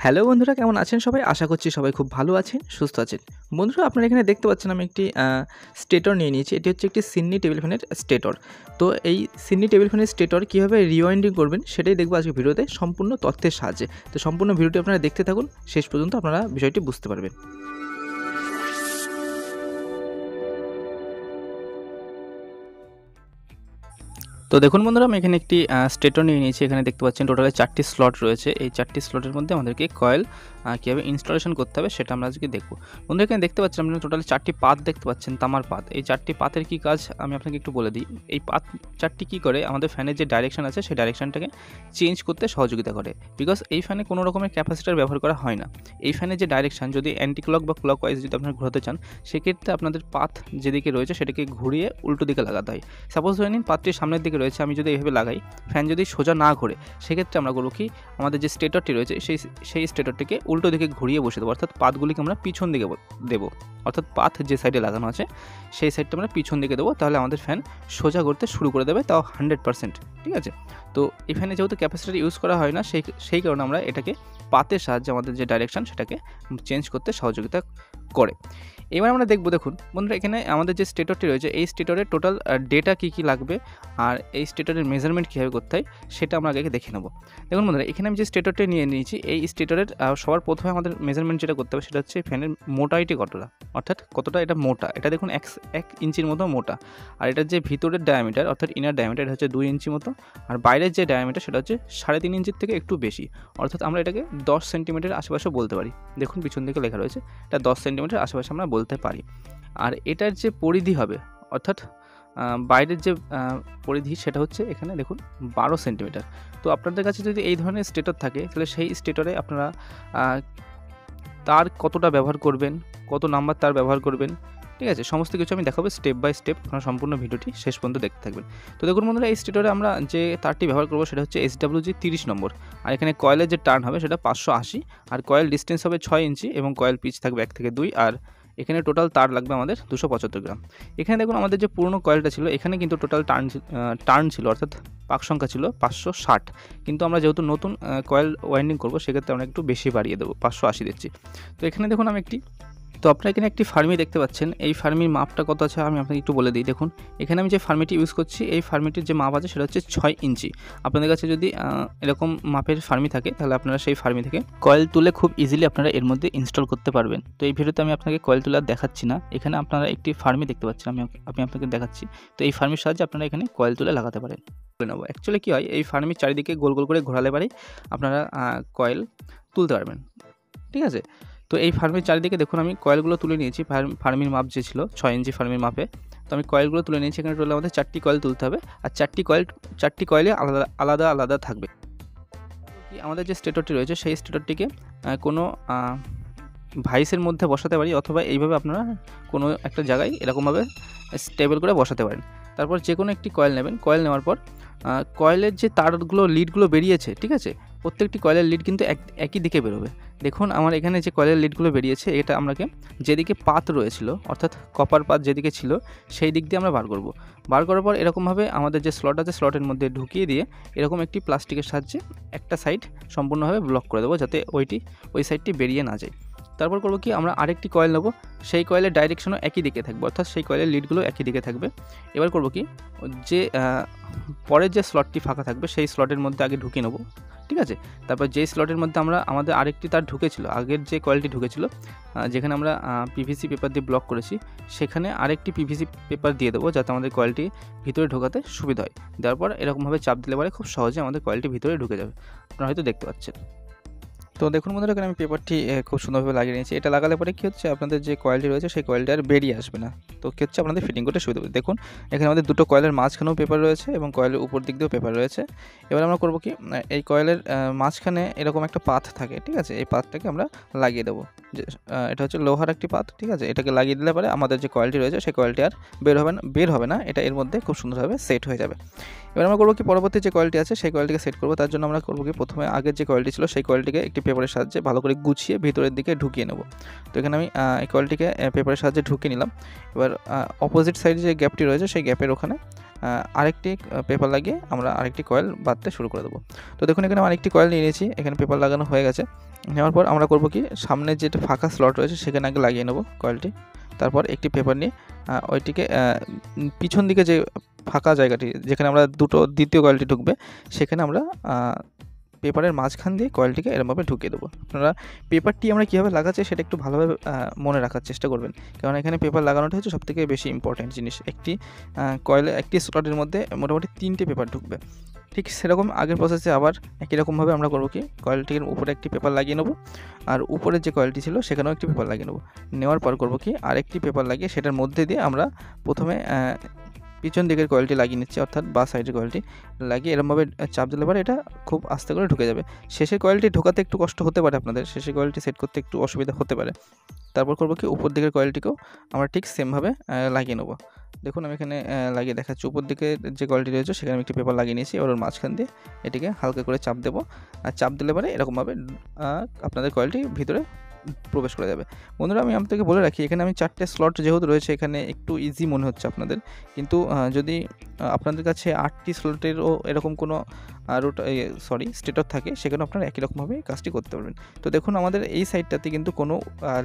Hello বন্ধুরা, কেমন আছেন সবাই? আশা করছি সবাই খুব ভালো আছেন, সুস্থ আছেন। বন্ধুরা, আপনারা এখানে দেখতে পাচ্ছেন আমি একটি স্টেটর নিয়ে নিয়েছি। এটি হচ্ছে একটি সিন্নি টেবিল ফ্যানের স্টেটর। তো এই সিন্নি টেবিল ফ্যানের স্টেটর কীভাবে রিওয়াইন্ডিং করবেন সেটাই দেখবো আজকে ভিডিওতে সম্পূর্ণ তথ্যের সাহায্যে। তো সম্পূর্ণ ভিডিওটি আপনারা দেখতে থাকুন, শেষ পর্যন্ত আপনারা বিষয়টি বুঝতে পারবেন। তো দেখুন বন্ধুরা, আমি এখানে একটি স্টেটর নিয়ে নিয়েছি। এখানে দেখতে পাচ্ছেন টোটালে 4টি স্লট রয়েছে। এই 4টি স্লটের মধ্যে আমাদেরকে কয়েল কীভাবে ইনস্টলেশন করতে হবে সেটা আমরা আজকে দেখব। বন্ধুরা, এখানে দেখতে পাচ্ছেন আপনারা টোটালি 4টি পাত দেখতে পাচ্ছেন, তামার পাত। এই 4টি পাতের কী কাজ আমি আপনাকে একটু বলে দিই। এই পাত 4টি কী করে, আমাদের ফ্যানের যে ডাইরেকশন আছে সেই ডাইরেকশনটাকে চেঞ্জ করতে সহযোগিতা করে। বিকজ এই ফ্যানে কোনো রকমের ক্যাপাসিটার ব্যবহার করা হয় না। এই ফ্যানের যে ডাইরেকশন যদি অ্যান্টি ক্লক বা ক্লক ওয়াইজ যদি আপনারা ঘোরাতে চান, সেক্ষেত্রে আপনাদের পাত যেদিকে রয়েছে সেটাকে ঘুরিয়ে উল্টো দিকে লাগাতে হয়। সাপোজ ধরে নিন পাতটির সামনের দিকে রয়েছে, আমি যদি এইভাবে লাগাই, ফ্যান যদি সোজা না ঘোরে, সেক্ষেত্রে আমরা করবো কি, আমাদের যে স্টেটরটি রয়েছে সেই স্টেটরটিকে উল্টো দিকে ঘুরিয়ে বসে দেবো। অর্থাৎ পাতগুলিকে আমরা পিছন দিকে দেবো। অর্থাৎ পাত যে সাইডে লাগানো আছে সেই সাইডটা আমরা পিছন দিকে দেবো, তাহলে আমাদের ফ্যান সোজা করতে শুরু করে দেবে, তাও 100%। ঠিক আছে? তো এই ফ্যানে যেহেতু ক্যাপাসিটার ইউজ করা হয় না, সেই কারণে আমরা এটাকে পাতের সাহায্যে আমাদের যে ডাইরেকশন সেটাকে চেঞ্জ করতে সহযোগিতা করে। এবার আমরা দেখব, দেখুন বন্ধুরা, এখানে আমাদের যে স্টেটরটি রয়েছে এই স্টেটরের টোটাল ডেটা কী লাগবে আর এই স্টেটরের মেজারমেন্ট কীভাবে করতে হয় সেটা আমরা আগে দেখে নেব। দেখুন বন্ধুরা, এখানে আমি যে স্টেটরটি নিয়ে নিয়েছি, এই স্টেটরের সবার প্রথমে আমাদের মেজারমেন্ট যেটা করতে হবে সেটা হচ্ছে ফ্যানের মোটাইটি কতটা, অর্থাৎ কতটা এটা মোটা। এটা দেখুন 1 ইঞ্চির মতো মোটা। আর এটার যে ভিতরের ডায়ামিটার অর্থাৎ ইনার ডায়ামিটার, এটা হচ্ছে 2 ইঞ্চি মতো। আর বাইরের যে ডায়ামিটার সেটা হচ্ছে 3.5 ইঞ্চির থেকে একটু বেশি। অর্থাৎ আমরা এটাকে 10 সেন্টিমিটার আশেপাশে বলতে পারি। দেখুন পিছন দিকে লেখা রয়েছে, এটা 10 সেন্টিমিটার আশেপাশে আমরা বলতে পারি। আর এটার যে পরিধি হবে, অর্থাৎ বাইরের যে পরিধি সেটা হচ্ছে এখানে দেখুন 12 সেন্টিমিটার। তো আপনাদের কাছে যদি এই ধরনের স্টেটর থাকে, তাহলে সেই স্টেটরে আপনারা তার কতটা ব্যবহার করবেন, কত নাম্বার তার ব্যবহার করবেন, ঠিক আছে, সমস্ত কিছু আমি দেখাবো স্টেপ বাই স্টেপ। আপনারা সম্পূর্ণ ভিডিওটি শেষ পর্যন্ত দেখতে থাকবেন। তো দেখুন বন্ধুরা, এই স্টেটরে আমরা যে তারটি ব্যবহার করবো সেটা হচ্ছে SWG 30 নম্বর। আর এখানে কয়েলের যে টার্ন হবে সেটা 580। আর কয়েল ডিস্টেন্স হবে 6 ইঞ্চি এবং কয়েল পিচ থাকবে 1 থেকে 2। আর এখানে টোটাল তার লাগবে আমাদের 275 গ্রাম। এখানে দেখুন আমাদের যে পুরনো কয়েলটা ছিল, এখানে কিন্তু টোটাল টার্ন ছিল, অর্থাৎ পাক সংখ্যা ছিল 560। কিন্তু আমরা যেহেতু নতুন কয়েল ওয়াইন্ডিং করবো, সেক্ষেত্রে আমরা একটু বেশি বাড়িয়ে দেবো, 580 দিচ্ছি। তো এখানে দেখুন তো আপনারা এখানে একটি ফার্মি দেখতে পাচ্ছেন। এই ফার্মির মাপটা কত আছে আমি আপনাকে একটু বলে দিই। দেখুন এখানে আমি যে ফার্মিটি ইউজ করছি, এই ফার্মিটির যে মাপ আছে সেটা হচ্ছে 6 ইঞ্চি। আপনাদের কাছে যদি এরকম মাপের ফার্মি থাকে, তাহলে আপনারা সেই ফার্মি থেকে কয়েল তুলে খুব ইজিলি আপনারা এর মধ্যে ইনস্টল করতে পারবেন। তো এই ভিডিওতে আমি আপনাকে কয়েল তুলে আর দেখাচ্ছি না। এখানে আপনারা একটি ফার্মি দেখতে পাচ্ছেন, আমি আপনাকে দেখাচ্ছি। তো এই ফার্মির সাহায্যে আপনারা এখানে কয়েল তুলে লাগাতে পারেন। অ্যাকচুয়ালি কী হয়, এই ফার্মির চারিদিকে গোল গোল করে ঘোরালে পারেই আপনারা কয়েল তুলতে পারবেন। ঠিক আছে? তো এই ফার্মির চারিদিকে দেখুন আমি কয়েলগুলো তুলে নিয়েছি। ফার্মির মাপ যে ছিল 6 ইঞ্চি ফার্মির মাপে, তো আমি কয়েলগুলো তুলে নিয়েছি। এখানে টোটাল আমাদের 4টি কয়েল তুলতে হবে। আর 4টি কয়েলে আলাদা থাকবে। আমাদের যে স্টেটরটি রয়েছে সেই স্টেটরটিকে কোনো ভাইসের মধ্যে বসাতে পারি, অথবা এইভাবে আপনারা কোনো একটা জায়গায় এরকমভাবে স্টেবল করে বসাতে পারেন। তারপর যে কোনো একটি কয়েল নেবেন। কয়েল নেওয়ার পর কয়েলের যে তারগুলো লিডগুলো বেরিয়েছে, ঠিক আছে, প্রত্যেকটি কয়েলের লিড কিন্তু একই দিকে বেরোবে। দেখুন আমার এখানে যে কয়েলের লিডগুলো বেরিয়েছে, এটা আমাকে যেদিকে পাত রয়েছিল, অর্থাৎ কপার পাত যেদিকে ছিল, সেই দিক দিয়ে আমরা বার করব। বার করার পর এরকমভাবে আমাদের যে স্লট আছে স্লটের মধ্যে ঢুকিয়ে দিয়ে এরকম একটি প্লাস্টিকের সাহায্যে একটা সাইড সম্পূর্ণভাবে ব্লক করে দেবো, যাতে ওই সাইডটি বেরিয়ে না যায়। তারপর করবো কি, আমরা আরেকটি কয়েল নেব। সেই কয়েলের ডাইরেকশনও একই দিকে থাকবে, অর্থাৎ সেই কয়েলের লিডগুলো একই দিকে থাকবে। এবার করবো কি, যে পরের যে স্লটটি ফাঁকা থাকবে সেই স্লটের মধ্যে আগে ঢুকিয়ে নেবো। ঠিক আছে? তারপর যেই স্লটের মধ্যে আমাদের আরেকটি তার ঢুকেছিল, আগের যে কয়েলটি ঢুকেছিল, যেখানে আমরা পিভিসি পেপার দিয়ে ব্লক করেছি, সেখানে আরেকটি পিভিসি পেপার দিয়ে দেবো, যাতে আমাদের কয়েলটি ভিতরে ঢোকাতে সুবিধা হয়। দেওয়ার পর এরকমভাবে চাপ দিলে পরে খুব সহজে আমাদের কয়েলটি ভিতরে ঢুকে যাবে। আপনারা হয়তো দেখতে পাচ্ছেন। তো দেখুন বন্ধুরা, এখানে আমি পেপারটি খুব সুন্দরভাবে লাগিয়ে নিয়েছি। এটা লাগালে পরে কী হচ্ছে, আপনাদের যে কয়েলটি রয়েছে সেই কয়েলটি আর বেরিয়ে আসবে না। তো কী হচ্ছে, আপনাদের ফিটিং করতে সুবিধা হবে। দেখুন এখানে আমাদের দুটো কয়েলের মাঝখানেও পেপার রয়েছে এবং কয়েলের উপর দিক দিয়েও পেপার রয়েছে। এবার আমরা করবো কি, এই কয়েলের মাঝখানে এরকম একটা পাত থাকে, ঠিক আছে, এই পাতটাকে আমরা লাগিয়ে দেবো। এটা হচ্ছে লোহার একটি পাত, ঠিক আছে, এটাকে লাগিয়ে দিলে পরে আমাদের যে কয়েলটি রয়েছে সেই কয়েলটি আর বের হবে না, এটা এর মধ্যে খুব সুন্দরভাবে সেট হয়ে যাবে। এবার আমরা করবো কি, পরবর্তী যে কয়েলটি আছে সেই কয়েলটিকে সেট করবো। তার জন্য আমরা করবো কি, প্রথমে আগের যে কয়েলটি ছিল সেই কয়েলটিকে একটি পেপারের সাহায্যে ভালো করে গুছিয়ে ভিতরের দিকে ঢুকিয়ে নেব। তো এখানে আমি এই কয়েলটিকে পেপারের সাহায্যে ঢুকিয়ে নিলাম। এবার অপোজিট সাইডে যে গ্যাপটি রয়েছে সেই গ্যাপের ওখানে আরেকটি পেপার লাগিয়ে আমরা আরেকটি কয়েল বাঁধতে শুরু করে দেবো। তো দেখুন এখানে আরেকটি কয়েল নিয়ে নিয়েছি, এখানে পেপার লাগানো হয়ে গেছে। নেওয়ার পর আমরা করব কি, সামনে যেটা ফাঁকা স্লট রয়েছে সেখানে আগে লাগিয়ে নেব কয়েলটি। তারপর একটি পেপার নিয়ে ওইটিকে পিছন দিকে যে ফাঁকা জায়গাটি যেখানে আমরা দ্বিতীয় কয়েলটি ঢুকবে সেখানে আমরা পেপারের মাঝখান দিয়ে কয়েলটিকে এরমভাবে ঢুকিয়ে দেবো। আপনারা পেপারটি আমরা কীভাবে লাগাচ্ছি সেটা একটু ভালোভাবে মনে রাখার চেষ্টা করবেন, কারণ এখানে পেপার লাগানোটা হচ্ছে সবথেকে বেশি ইম্পর্টেন্ট জিনিস। একটি কয়েলে একটি স্লটের মধ্যে মোটামুটি 3টে পেপার ঢুকবে। ঠিক সেরকম আগের প্রসেসে আবার একই রকমভাবে আমরা করবো কি, কয়েলটির উপরে একটি পেপার লাগিয়ে নেবো, আর উপরে যে কয়েলটি ছিল সেখানেও একটি পেপার লাগিয়ে নেবো। নেওয়ার পর করবো কি, আরেকটি পেপার লাগিয়ে সেটার মধ্যে দিয়ে আমরা প্রথমে পিছন দিকের কয়েলটি লাগিয়ে নিচ্ছি, অর্থাৎ বা সাইডের কয়েলটি লাগিয়ে এরমভাবে চাপ দিলে পরে এটা খুব আস্তে করে ঢুকে যাবে। শেষের কয়েলটি ঢোকাতে একটু কষ্ট হতে পারে আপনাদের, শেষের কয়েলটি সেট করতে একটু অসুবিধা হতে পারে। তারপর করবো কি, উপর দিকের কয়েলটিকেও আমরা ঠিক সেমভাবে লাগিয়ে নেবো। দেখুন আমি এখানে লাগিয়ে দেখাচ্ছি, উপর দিকে যে কয়েলটি রয়েছে সেখানে আমি একটি পেপার লাগিয়ে নিয়েছি। এবার ওর মাঝখান দিয়ে এটিকে হালকা করে চাপ দেবো, আর চাপ দিলে পরে এরকমভাবে আপনাদের কয়েলটি ভিতরে প্রবেশ করে যাবে। বন্ধুরা আমি আপনাদেরকে বলে রাখি, এখানে আমি 4টে স্লট যেহেতু রয়েছে এখানে একটু ইজি মনে হচ্ছে আপনাদের, কিন্তু যদি আপনাদের কাছে 8টি স্লটেরও এরকম কোনো স্টেটর থাকে সেখানে আপনারা একই রকমভাবে কাজটি করতে পারবেন। তো দেখুন আমাদের এই সাইডটাতে কিন্তু কোনো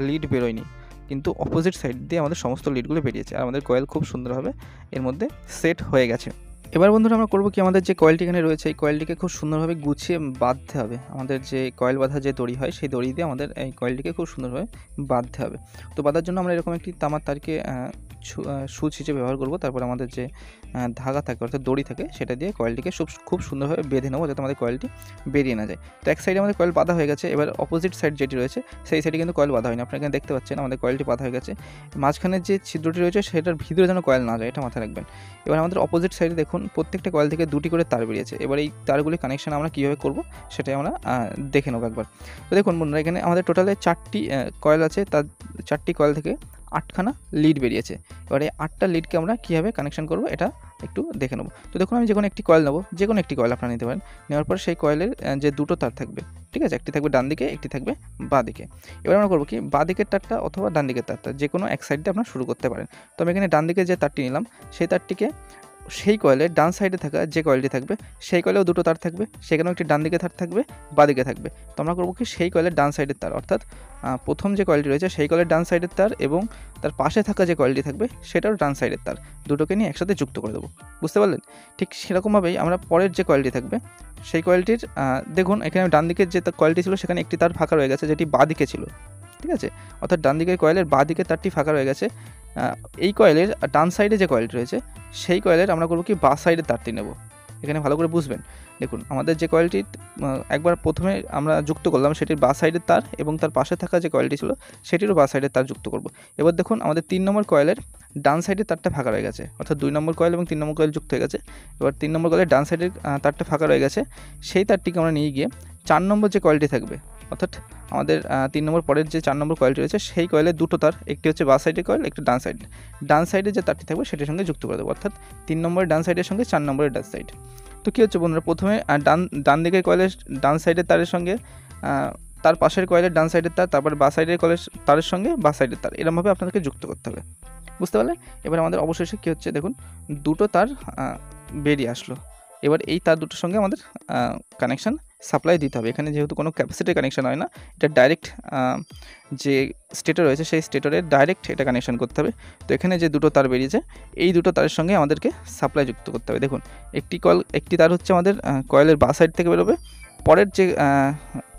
লিড বেরোয়নি, কিন্তু অপোজিট সাইড দিয়ে আমাদের সমস্ত লিডগুলো বেরিয়েছে, আর আমাদের কয়েল খুব সুন্দরভাবে এর মধ্যে সেট হয়ে গেছে। এবার বন্ধুরা আমরা করবো কি, আমাদের যে কয়েলটি এখানে রয়েছে এই কয়েলটিকে খুব সুন্দরভাবে গুছিয়ে বাঁধতে হবে। আমাদের যে কয়েল বাঁধা যে দড়ি হয় সেই দড়ি দিয়ে আমাদের এই কয়েলটিকে খুব সুন্দরভাবে বাঁধতে হবে। তো বাঁধার জন্য আমরা এরকম একটি তামার তারকে সুচ হিসেবে ব্যবহার করব। তারপর আমাদের যে ধাগা থাকে অর্থাৎ দড়ি থাকে সেটা দিয়ে কয়েলটিকে খুব সুন্দরভাবে বেঁধে নেবো, যাতে আমাদের কয়েলটি বেরিয়ে না যায়। তো এক সাইডে আমাদের কয়েল বাঁধা হয়ে গেছে, এবার অপোজিট সাইড যেটি রয়েছে সেই সাইডে কিন্তু কয়েল বাঁধা হয়নি। আপনারা এখানে দেখতে পাচ্ছেন আমাদের কয়েলটি বাঁধা হয়ে গেছে। মাঝখানে যে ছিদ্রটি রয়েছে সেটার ভিতরে যেন কয়েল না যায়, এটা মাথায় রাখবেন। এবার আমাদের অপোজিট সাইডে দেখুন প্রত্যেকটা কয়েল থেকে 2টি করে তার বেরিয়েছে। এবার এই তারগুলি কানেকশন আমরা কীভাবে করব সেটাই আমরা দেখে নেব একবার। তো দেখুন বন্ধুরা এখানে আমাদের টোটালে 4টি কয়েল আছে, তার 4টি কয়েল থেকে 8খানা লিড বেরিয়েছে। এবার এই 8টা লিডকে আমরা কীভাবে কানেকশন করব এটা একটু দেখে নেব। তো দেখুন আমি যে কোনো একটি কয়েল নেবো, যে কোনো একটি কয়েল আপনারা নিতে পারেন। নেওয়ার পর সেই কয়েলের যে 2টো তার থাকবে, ঠিক আছে, একটি থাকবে ডান দিকে একটি থাকবে বাঁ দিকে। এবার আমরা করবো কি, বাঁ দিকের তারটা অথবা ডান দিকের তারটা যে কোনো এক সাইড দিয়ে আপনারা শুরু করতে পারেন। তো আমি এখানে ডান দিকে যে তারটি নিলাম সেই তারটিকে সেই কয়েলের ডান সাইডে থাকা যে কয়েলটি থাকবে সেই কয়েলেও 2টো তার থাকবে, সেখানেও একটি ডান দিকে তার থাকবে বাঁ দিকে থাকবে। তো আমরা করবো কি, সেই কয়েলের ডান সাইডের তার অর্থাৎ প্রথম যে কয়েলটি রয়েছে সেই কয়েলের ডান সাইডের তার এবং তার পাশে থাকা যে কয়েলটি থাকবে সেটাও ডান সাইডের তার, দুটোকে নিয়ে একসাথে যুক্ত করে দেবো। বুঝতে পারলেন? ঠিক সেরকমভাবেই আমরা পরের যে কয়েলটি থাকবে সেই কয়েলটির দেখুন এখানে ডান দিকের যে কয়েলটি ছিল সেখানে একটি তার ফাঁকা রয়ে গেছে যেটি বাঁ দিকে ছিল, ঠিক আছে, অর্থাৎ ডান দিকের কয়েলের বাঁ দিকের তারটি ফাঁকা রয়ে গেছে। এই কয়েলের ডান সাইডে যে কয়েলটি রয়েছে সেই কয়েলের আমরা করবো কি, বাঁ সাইডে তারটি নেব। এখানে ভালো করে বুঝবেন। দেখুন আমাদের যে কয়েলটি একবার প্রথমে আমরা যুক্ত করলাম সেটির বাঁ সাইডের তার এবং তার পাশে থাকা যে কয়েলটি ছিল সেটিরও বাঁ সাইডের তার যুক্ত করব। এবার দেখুন আমাদের 3 নম্বর কয়েলের ডান সাইডের তারটা ফাঁকা রয়ে গেছে, অর্থাৎ 2 নম্বর কয়েল এবং 3 নম্বর কয়েল যুক্ত হয়ে গেছে। এবার 3 নম্বর কয়েলের ডান সাইডের তারটা ফাঁকা রয়ে গেছে, সেই তারটিকে আমরা নিয়ে গিয়ে 4 নম্বর যে কয়েলটি থাকবে অর্থাৎ আমাদের 3 নম্বর পরের যে 4 নম্বর কয়েলটি রয়েছে সেই কয়েলের 2টো তার, একটি হচ্ছে বাঁ সাইডের কয়েল, একটি ডান সাইডে যে তারটি থাকবে সেটার সঙ্গে যুক্ত করে দেবো, অর্থাৎ 3 নম্বরের ডান সাইডের সঙ্গে 4 নম্বরের ডান সাইড। তো কী হচ্ছে বন্ধুরা, প্রথমে ডান দিকের কয়েলের ডান সাইডের তারের সঙ্গে তার পাশের কয়েলের ডান সাইডের তার, তারপরে বাঁ সাইডের কয়েলের তারের সঙ্গে বাঁ সাইডের তার, এরকমভাবে আপনাদেরকে যুক্ত করতে হবে। বুঝতে পারলেন? এবার আমাদের অবশেষে কী হচ্ছে দেখুন, 2টো তার বেরিয়ে আসলো। এবার এই তার দুটোর সঙ্গে আমাদের কানেকশান সাপ্লাই দিতে হবে। এখানে যেহেতু কোনো ক্যাপাসিটি কানেকশান হয় না, এটা ডাইরেক্ট যে স্টেটর রয়েছে সেই স্টেটরের ডাইরেক্ট এটা কানেকশান করতে হবে। তো এখানে যে 2টো তার বেরিয়েছে এই 2টো তারের সঙ্গে আমাদেরকে সাপ্লাই যুক্ত করতে হবে। দেখুন একটি তার হচ্ছে আমাদের কয়েলের বাঁ সাইড থেকে বেরোবে, পরের যে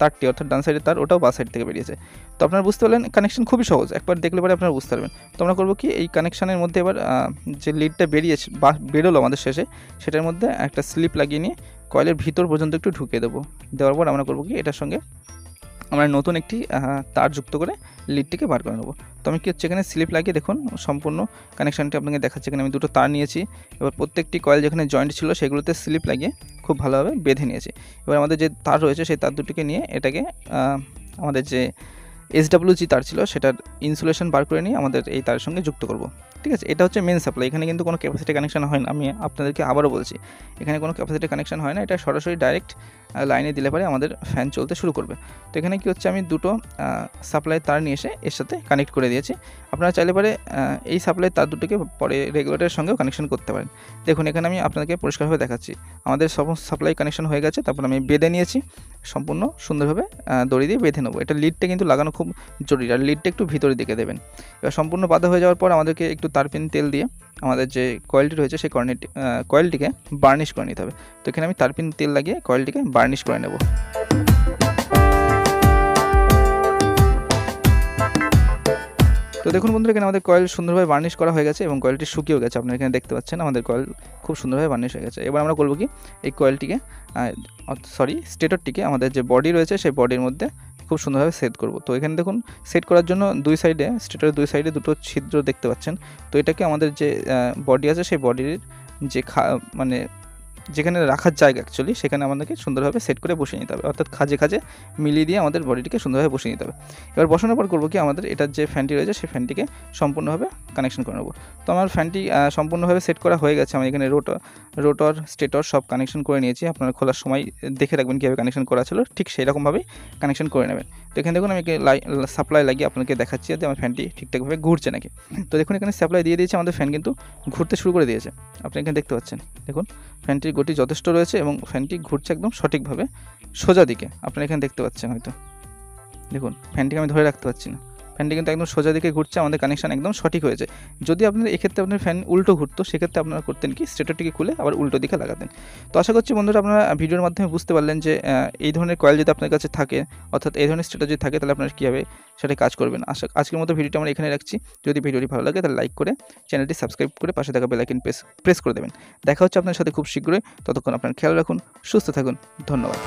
তারটি অর্থাৎ ডান সাইডের তার ওটাও বাঁ সাইড থেকে বেরিয়েছে। তো আপনারা বুঝতে পারলেন কানেকশন খুবই সহজ, একবার দেখলে পরে আপনারা বুঝতে পারবেন। তো আমরা করবো কি, এই কানেকশানের মধ্যে এবার যে লিডটা বেরিয়েছে বা বেরোলো আমাদের শেষে সেটার মধ্যে একটা স্লিপ লাগিয়ে নিয়ে কয়েলের ভিতর পর্যন্ত একটু ঢুকিয়ে দেবো। দেওয়ার পর আমরা করবো কি, এটার সঙ্গে আমরা নতুন একটি তার যুক্ত করে লিডটিকে বার করে নেবো। তো আমি কি হচ্ছে এখানে স্লিপ লাগিয়ে দেখুন সম্পূর্ণ কানেকশানটি আপনাকে দেখাচ্ছি। এখানে আমি 2টো তার নিয়েছি, এবার প্রত্যেকটি কয়েল যেখানে জয়েন্ট ছিল সেগুলোতে স্লিপ লাগিয়ে খুব ভালোভাবে বেঁধে নিয়েছি। এবার আমাদের যে তার রয়েছে সেই তার দুটিকে নিয়ে এটাকে আমাদের যে SWG তার ছিল সেটার ইনসুলেশন বার করে নিয়ে আমাদের এই তারের সঙ্গে যুক্ত করব। ঠিক আছে, এটা হচ্ছে মেন সাপ্লাই। এখানে কিন্তু কোনো ক্যাপাসিটি কানেকশন হয় না, আমি আপনাদেরকে আবারও বলছি এখানে কোনো ক্যাপাসিটি কানেকশন হয় না, এটা সরাসরি ডাইরেক্ট লাইনে দিলে পরে আমাদের ফ্যান চলতে শুরু করবে। তো এখানে কি হচ্ছে, আমি দুটো সাপ্লাই তার নিয়ে এসে এর সাথে কানেক্ট করে দিয়েছি। আপনারা চাইলে পরে এই সাপ্লাই তার দুটোকে পরে রেগুলেটরের সঙ্গেও কানেকশন করতে পারেন। দেখুন এখানে আমি আপনাদেরকে পরিষ্কারভাবে দেখাচ্ছি। আমাদের সমস্ত সাপ্লাই কানেকশন হয়ে গেছে, তারপর আমি বেঁধে নিয়েছি, সম্পূর্ণ সুন্দরভাবে দড়ি দিয়ে বেঁধে নেবো। এটা লিডটা কিন্তু লাগানো খুব জরুরি, আর লিডটা একটু ভিতরের দিকে দেবেন। এবার সম্পূর্ণ বাঁধা হয়ে যাওয়ার পর আমাদেরকে একটু তারপিন তেল দিয়ে আমাদের যে কয়েলটি রয়েছে সেই কয়েলটিকে বার্নিশ করে নিতে হবে। তো এখানে আমি তারপিন তেল লাগিয়ে কয়েলটিকে বার্নিশ করে নেব। তো দেখুন বন্ধুরা, এখানে আমাদের কয়েল সুন্দরভাবে বার্নিশ করা হয়ে গেছে এবং কয়েলটি শুকিয়েও গেছে। আপনারা এখানে দেখতে পাচ্ছেন আমাদের কয়েল খুব সুন্দরভাবে বার্নিশ হয়ে গেছে। এবার আমরা করবো কি, এই কয়েলটিকে স্টেটরটিকে আমাদের যে বডি রয়েছে সেই বডির মধ্যে খুব সুন্দরভাবে সেট করব। তো এখানে দেখুন সেট করার জন্য দুই সাইডে, স্টেটরের দুই সাইডে দুটো ছিদ্র দেখতে পাচ্ছেন। তো এটাকে আমাদের যে বডি আছে সেই বডির যে মানে যেখানে রাখার জায়গা অ্যাকচুয়ালি, সেখানে আমাদেরকে সুন্দরভাবে সেট করে বসিয়ে নিতে হবে, অর্থাৎ খাজে খাজে মিলিয়ে দিয়ে আমাদের বডিটিকে সুন্দরভাবে বসিয়ে নিতে হবে। এবার বসানোর পর করবো কি, আমাদের এটার যে ফ্যানটি রয়েছে সেই ফ্যানটিকে সম্পূর্ণভাবে কানেকশন করে নেবো। তো আমার ফ্যানটি সম্পূর্ণভাবে সেট করা হয়ে গেছে। আমি এখানে রোটর স্টেটর সব কানেকশন করে নিয়েছি। আপনারা খোলার সময় দেখে রাখবেন কীভাবে কানেকশন করা ছিল, ঠিক সেই রকমভাবেই কানেকশন করে নেবেন। তো এখানে দেখুন আমি সাপ্লাই লাগিয়ে আপনাকে দেখাচ্ছি যে আমার ফ্যানটি ঠিকঠাকভাবে ঘুরছে নাকি। তো দেখুন এখানে সাপ্লাই দিয়ে দিয়েছে, আমাদের ফ্যান কিন্তু ঘুরতে শুরু করে দিয়েছে। আপনি এখানে দেখতে পাচ্ছেন, দেখুন ফ্যানটির গতি যথেষ্ট রয়েছে এবং ফ্যানটি ঘুরছে একদম সঠিকভাবে সোজা দিকে। আপনারা এখানে দেখতে পাচ্ছেন হয়তো, দেখুন ফ্যানটিকে আমি ধরে রাখতে পারছি না, ফ্যানটি কিন্তু একদম সোজা দিকে ঘুরছে, আমাদের কানেকশন একদম সঠিক হয়েছে। যদি আপনার এক্ষেত্রে আপনার ফ্যান উল্টো ঘুরতো, সেক্ষেত্রে আপনারা করতেন কি, স্টেটরটিকে খুলে আবার উল্টো দিকে লাগাতেন। তো আশা করছি বন্ধুরা আপনারা ভিডিওর মাধ্যমে বুঝতে পারলেন যে এই ধরনের কয়েল যদি আপনার কাছে থাকে, অর্থাৎ এই ধরনের স্টেটর যদি থাকে, তাহলে আপনারা কীভাবে সেটা কাজ করবেন। আজকের মতো ভিডিওটা আমরা এখানে রাখছি। যদি ভিডিওটি ভালো লাগে তাহলে লাইক করে চ্যানেলটি সাবস্ক্রাইব করে পাশে থাকা বেল আইকন প্রেস করে দেবেন। দেখা হচ্ছে আপনার সাথে খুব শীঘ্রই। ততক্ষণ আপনার খেয়াল রাখুন, সুস্থ থাকুন, ধন্যবাদ।